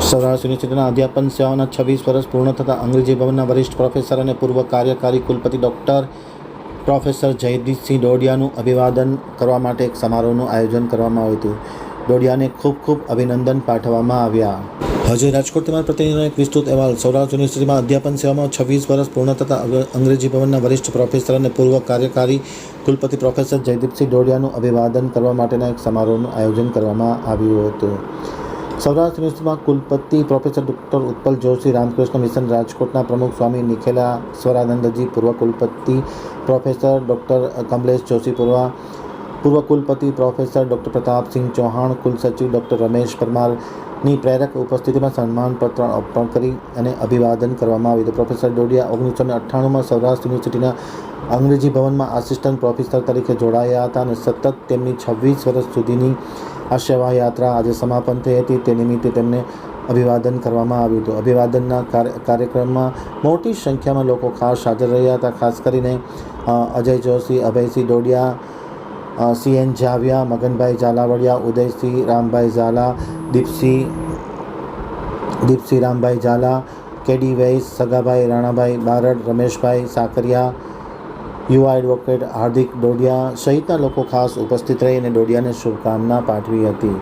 સૌરાષ્ટ્ર યુનિવર્સિટીના અધ્યાપન સેવાના 26 વર્ષ પૂર્ણ થતાં અંગ્રેજી ભવનના વરિષ્ઠ પ્રોફેસર અને પૂર્વ કાર્યકારી કુલપતિ ડૉક્ટર પ્રોફેસર જયદીપસિંહ ડોડિયાનું અભિવાદન કરવા માટે એક સમારોહનું આયોજન કરવામાં આવ્યું હતું. ડોડિયાને ખૂબ ખૂબ અભિનંદન પાઠવવામાં આવ્યા. હજુ રાજકોટ તેમજ પ્રતિનિધિનો એક વિસ્તૃત અહેવાલ. સૌરાષ્ટ્ર યુનિવર્સિટીમાં અધ્યાપન સેવામાં 26 વર્ષ પૂર્ણ થતાં અંગ્રેજી ભવનના વરિષ્ઠ પ્રોફેસર અને પૂર્વ કાર્યકારી કુલપતિ પ્રોફેસર જયદીપસિંહ ડોડિયાનું અભિવાદન કરવા માટેના એક સમારોહનું આયોજન કરવામાં આવ્યું હતું. સૌરાષ્ટ્ર યુનિવર્સિટીમાં કુલપતિ professor doctor Utpal Joshi, Ramakrishna mission રાજકોટના પ્રમુખ સ્વામી નિખિલેશ્વરાનંદજી, પૂર્વ કુલપતિ પ્રોફેસર ડૉક્ટર કમલેશ જોશી, પૂર્વ કુલપતિ પ્રોફેસર ડૉક્ટર પ્રતાપસિંહ ચૌહાણ, કુલસચિવ ડૉક્ટર રમેશ પરમારની પ્રેરક ઉપસ્થિતિમાં સન્માનપત્ર અર્પણ કરી અને અભિવાદન કરવામાં આવ્યું હતું. પ્રોફેસર ડોડિયા 1998માં સૌરાષ્ટ્ર યુનિવર્સિટીના અંગ્રેજી ભવનમાં આસિસ્ટન્ટ પ્રોફેસર તરીકે જોડાયા હતા અને સતત તેમની 26 વર્ષ સુધીની આ સેવા યાત્રા આજે સમાપન થઈ હતી. તે નિમિત્તે તેમને અભિવાદન કરવામાં આવ્યું હતું. અભિવાદનના કાર્યક્રમમાં મોટી સંખ્યામાં લોકો ખાસ હાજર રહ્યા હતા. ખાસ કરીને અજય જોશી, અભયસિંહ ડોડિયા, CN જાવિયા, મગનભાઈ ઝાલાવાડિયા, ઉદયસિંહ રામભાઈ ઝાલા, દીપસિંહ રામભાઈ ઝાલા, KD વૈસ, સગાભાઈ રાણાભાઈ બારડ, રમેશભાઈ સાકરિયા, યુવા એડવોકેટ હાર્દિક ડોડિયા સહિતના લોકો ખાસ ઉપસ્થિત રહી અને ડોડિયાને શુભકામના પાઠવી હતી.